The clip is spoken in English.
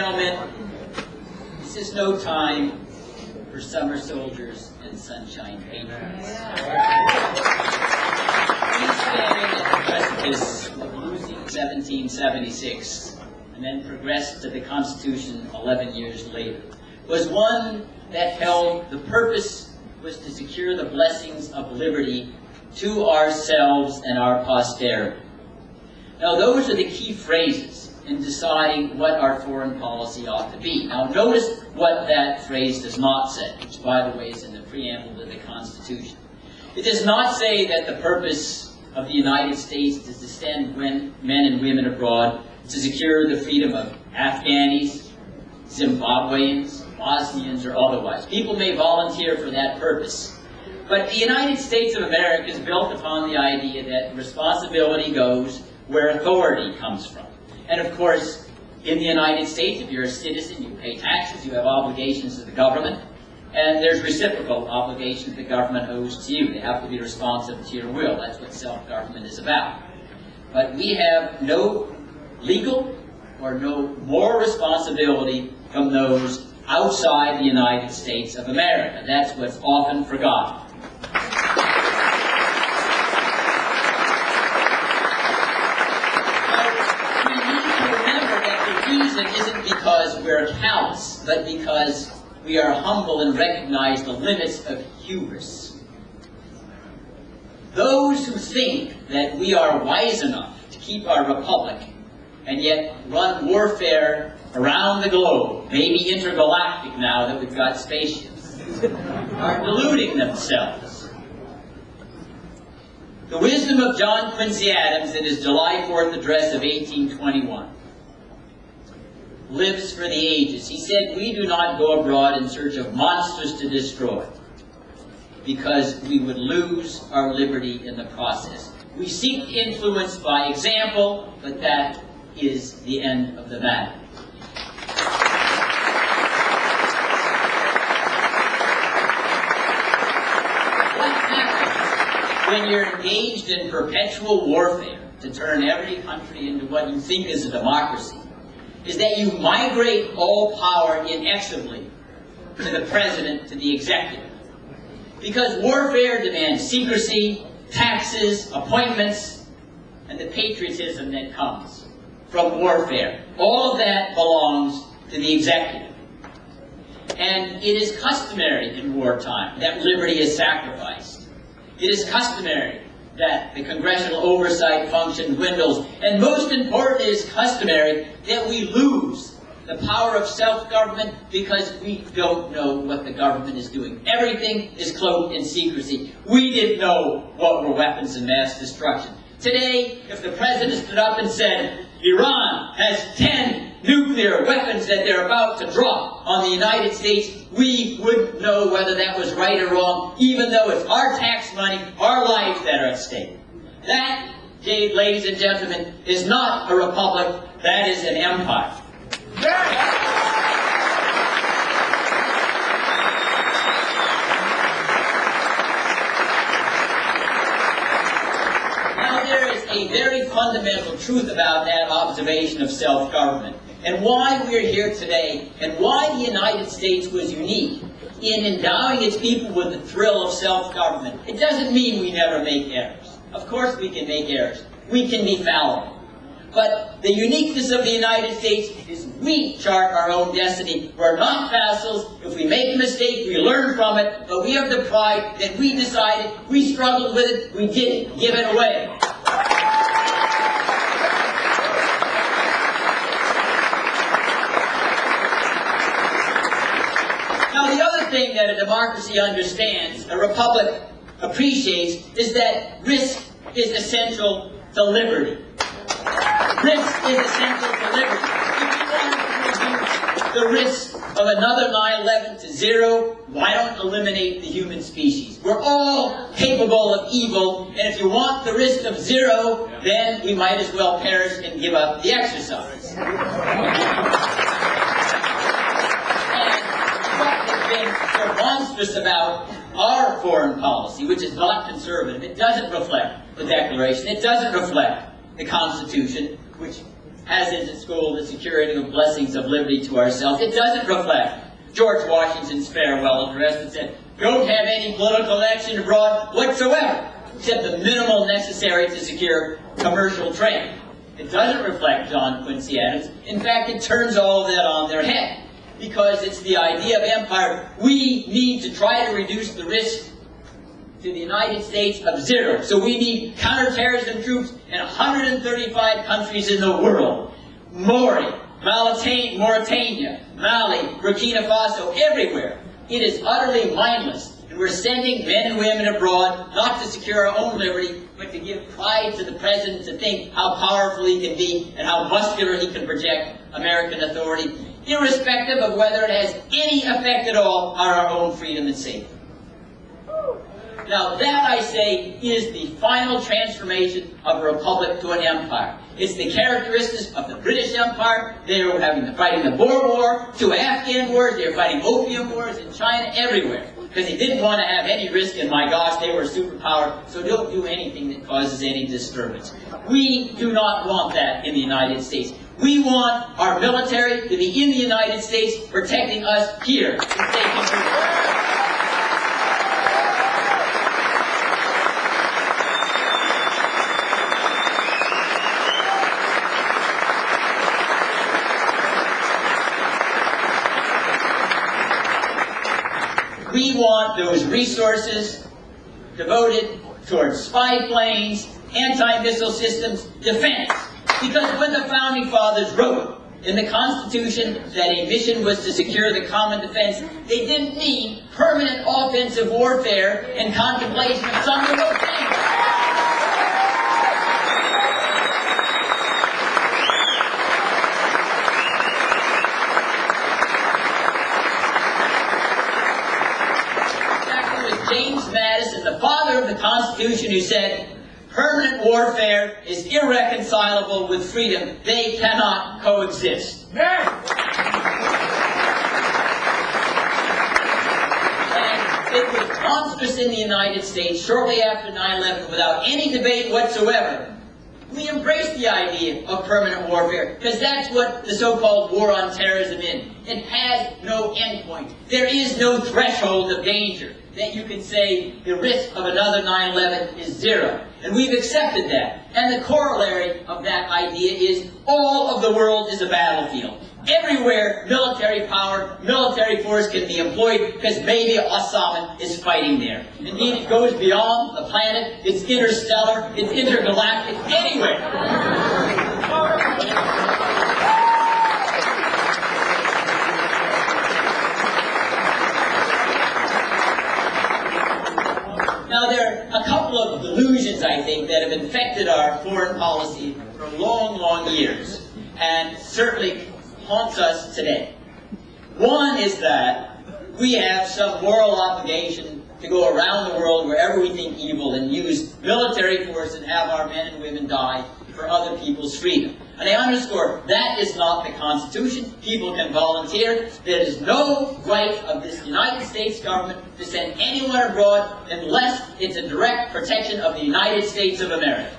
gentlemen, this is no time for summer soldiers and sunshine patriots. We stand at the precipice of losing 1776 and then progressed to the Constitution 11 years later, was one that held the purpose was to secure the blessings of liberty to ourselves and our posterity. Now those are the key phrases in deciding what our foreign policy ought to be. Now notice what that phrase does not say, which by the way is in the preamble to the Constitution. It does not say that the purpose of the United States is to send men and women abroad to secure the freedom of Afghanis, Zimbabweans, Bosnians, or otherwise. People may volunteer for that purpose. But the United States of America is built upon the idea that responsibility goes where authority comes from. And of course, in the United States, if you're a citizen, you pay taxes, you have obligations to the government, and there's reciprocal obligations the government owes to you. They have to be responsive to your will. That's what self-government is about. But we have no legal or no moral responsibility from those outside the United States of America. That's what's often forgotten. It isn't because we're callous, but because we are humble and recognize the limits of hubris. Those who think that we are wise enough to keep our republic and yet run warfare around the globe, maybe intergalactic now that we've got spaceships, are deluding themselves. The wisdom of John Quincy Adams in his July 4th address of 1821 lives for the ages. He said, "We do not go abroad in search of monsters to destroy, because we would lose our liberty in the process. We seek influence by example, but that is the end of the matter." What happens when you're engaged in perpetual warfare to turn every country into what you think is a democracy is that you migrate all power inexorably to the president, to the executive. Because warfare demands secrecy, taxes, appointments, and the patriotism that comes from warfare. All of that belongs to the executive. And it is customary in wartime that liberty is sacrificed. It is customary that the congressional oversight function dwindles. And most important, it is customary that we lose the power of self-government because we don't know what the government is doing. Everything is cloaked in secrecy. We didn't know what were weapons of mass destruction. Today, if the president stood up and said, Iran has 10 nuclear weapons that they're about to drop on the United States, we wouldn't know whether that was right or wrong, even though it's our tax money, our lives that are at stake. That, ladies and gentlemen, is not a republic, that is an empire. Now there is a very fundamental truth about that observation of self-government, and why we're here today, and why the United States was unique in endowing its people with the thrill of self-government. It doesn't mean we never make errors. Of course we can make errors. We can be fallible. But the uniqueness of the United States is we chart our own destiny. We're not vassals. If we make a mistake, we learn from it, but we have the pride that we decided, we struggled with it, we didn't give it away. Now the other thing that a democracy understands, a republic appreciates, is that risk is essential to liberty. Risk is essential to liberty. If you want to reduce the risk of another 9/11 to zero, why don't eliminate the human species? We're all capable of evil, and if you want the risk of zero, then we might as well perish and give up the exercise. And what has been so monstrous about our foreign policy, which is not conservative, it doesn't reflect the Declaration, it doesn't reflect the Constitution, which as is its goal, the securing of blessings of liberty to ourselves. It doesn't reflect George Washington's farewell address that said, don't have any political action abroad whatsoever, except the minimal necessary to secure commercial trade. It doesn't reflect John Quincy Adams. In fact, it turns all of that on their head, because it's the idea of empire. We need to try to reduce the risk to the United States of zero. So we need counterterrorism troops in 135 countries in the world. Mauritania, Mali, Burkina Faso, everywhere. It is utterly mindless. And we're sending men and women abroad not to secure our own liberty, but to give pride to the President to think how powerful he can be and how muscular he can project American authority, irrespective of whether it has any effect at all on our own freedom and safety. Now that, I say, is the final transformation of a republic to an empire. It's the characteristics of the British Empire. They were fighting the Boer War, 2 Afghan wars, they were fighting opium wars in China, everywhere. Because they didn't want to have any risk, and my gosh, they were a superpower, so don't do anything that causes any disturbance. We do not want that in the United States. We want our military to be in the United States, protecting us here. We want those resources devoted towards spy planes, anti-missile systems, defense. Because when the Founding Fathers wrote in the Constitution that a mission was to secure the common defense, they didn't mean permanent offensive warfare and contemplation of some remote danger. James Madison, the father of the Constitution, who said, permanent warfare is irreconcilable with freedom. They cannot coexist. And it was monstrous in the United States shortly after 9/11, without any debate whatsoever. We embraced the idea of permanent warfare, because that's what the so-called war on terrorism is. It has no endpoint. There is no threshold of danger that you can say the risk of another 9/11 is zero. And we've accepted that. And the corollary of that idea is all of the world is a battlefield. Everywhere military power, military force can be employed, because maybe Osama is fighting there. Indeed, it goes beyond the planet, it's interstellar, it's intergalactic, anywhere. Now, there are a couple of delusions, I think, that have infected our foreign policy for long, long years, and certainly haunts us today. One is that we have some moral obligation to go around the world wherever we think evil and use military force and have our men and women die for other people's freedom. And I underscore, that is not the Constitution. People can volunteer. There is no right of this United States government to send anyone abroad unless it's a direct protection of the United States of America.